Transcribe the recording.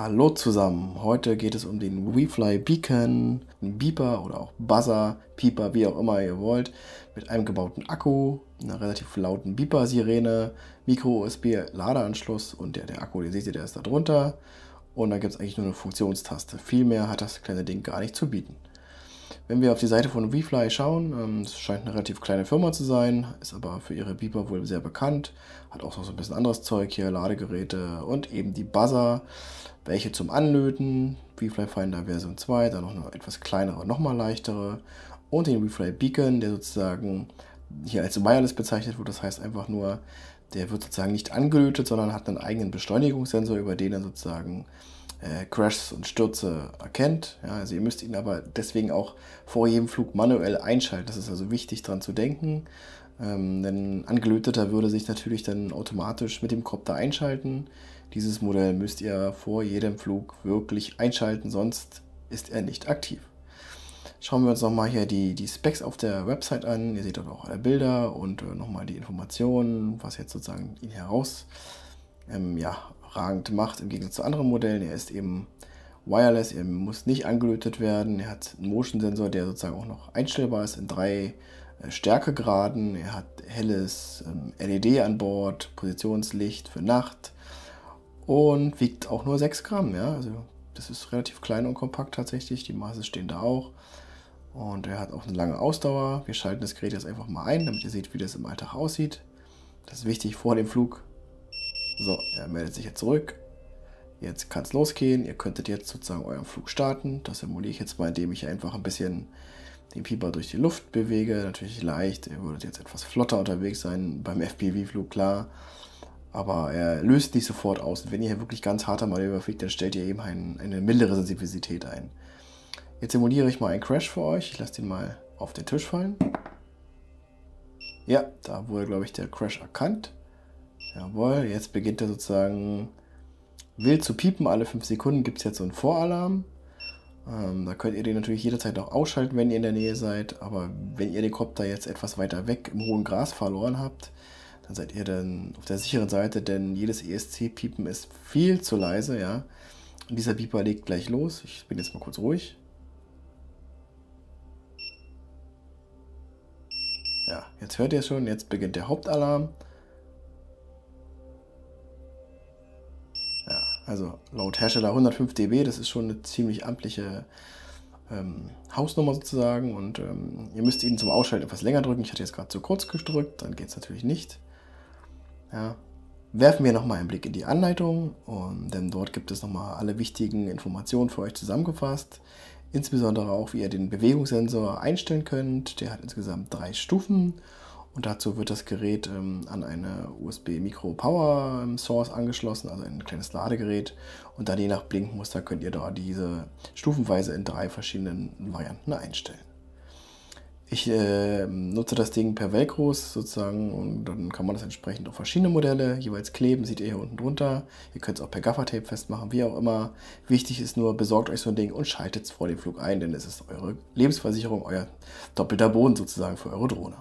Hallo zusammen, heute geht es um den WeFly Beacon, einen Beeper oder auch Buzzer, Pieper, wie auch immer ihr wollt, mit einem gebauten Akku, einer relativ lauten Beeper-Sirene, Micro-USB-Ladeanschluss und der Akku, den seht ihr, der ist da drunter. Und dann gibt es eigentlich nur eine Funktionstaste. Viel mehr hat das kleine Ding gar nicht zu bieten. Wenn wir auf die Seite von WeFly schauen, es scheint eine relativ kleine Firma zu sein, ist aber für ihre Beeper wohl sehr bekannt, hat auch so ein bisschen anderes Zeug hier, Ladegeräte und eben die Buzzer, welche zum Anlöten, WeFly Finder Version 2, dann noch eine etwas kleinere, nochmal leichtere und den WeFly Beacon, der sozusagen hier als Wireless bezeichnet wird, das heißt einfach nur, der wird sozusagen nicht angelötet, sondern hat einen eigenen Beschleunigungssensor, über den er sozusagen Crashs und Stürze erkennt. Ja, also ihr müsst ihn aber deswegen auch vor jedem Flug manuell einschalten. Das ist also wichtig dran zu denken. Denn angelöteter würde sich natürlich dann automatisch mit dem Copter einschalten. Dieses Modell müsst ihr vor jedem Flug wirklich einschalten, sonst ist er nicht aktiv. Schauen wir uns nochmal hier die Specs auf der Website an. Ihr seht dort auch alle Bilder und nochmal die Informationen, was jetzt sozusagen ihn herausragend macht im Gegensatz zu anderen Modellen. Er ist eben wireless, er muss nicht angelötet werden. Er hat einen Motion-Sensor, der sozusagen auch noch einstellbar ist in 3 Stärkegraden. Er hat helles LED an Bord, Positionslicht für Nacht und wiegt auch nur 6 Gramm. Ja? Also das ist relativ klein und kompakt tatsächlich. Die Maße stehen da auch. Und er hat auch eine lange Ausdauer. Wir schalten das Gerät jetzt einfach mal ein, damit ihr seht, wie das im Alltag aussieht. Das ist wichtig vor dem Flug. So, er meldet sich jetzt zurück. Jetzt kann es losgehen. Ihr könntet jetzt sozusagen euren Flug starten. Das simuliere ich jetzt mal, indem ich einfach ein bisschen den Pieper durch die Luft bewege. Natürlich leicht. Ihr würdet jetzt etwas flotter unterwegs sein beim FPV-Flug, klar. Aber er löst nicht sofort aus. Und wenn ihr hier wirklich ganz harter Manöver fliegt, dann stellt ihr eben eine mildere Sensitivität ein. Jetzt simuliere ich mal einen Crash für euch. Ich lasse den mal auf den Tisch fallen. Ja, da wurde, glaube ich, der Crash erkannt. Jawohl, jetzt beginnt er sozusagen wild zu piepen. Alle 5 Sekunden gibt es jetzt so einen Voralarm. Da könnt ihr den natürlich jederzeit auch ausschalten, wenn ihr in der Nähe seid. Aber wenn ihr den Copter jetzt etwas weiter weg im hohen Gras verloren habt, dann seid ihr dann auf der sicheren Seite, denn jedes ESC-Piepen ist viel zu leise. Ja? Und dieser Beeper legt gleich los. Ich bin jetzt mal kurz ruhig. Ja, jetzt hört ihr es schon, jetzt beginnt der Hauptalarm. Ja, also laut Hersteller 105 dB, das ist schon eine ziemlich amtliche Hausnummer sozusagen. Und ihr müsst ihn zum Ausschalten etwas länger drücken. Ich hatte jetzt gerade zu kurz gedrückt, dann geht es natürlich nicht. Ja. Werfen wir nochmal einen Blick in die Anleitung, denn dort gibt es nochmal alle wichtigen Informationen für euch zusammengefasst. Insbesondere auch, wie ihr den Bewegungssensor einstellen könnt. Der hat insgesamt 3 Stufen und dazu wird das Gerät an eine USB Micro Power Source angeschlossen, also ein kleines Ladegerät. Und dann je nach Blinkmuster könnt ihr da diese stufenweise in 3 verschiedenen Varianten einstellen. Ich nutze das Ding per Velcros sozusagen und dann kann man das entsprechend auf verschiedene Modelle jeweils kleben, seht ihr hier unten drunter. Ihr könnt es auch per Gaffertape festmachen, wie auch immer. Wichtig ist nur, besorgt euch so ein Ding und schaltet es vor dem Flug ein, denn es ist eure Lebensversicherung, euer doppelter Boden sozusagen für eure Drohne.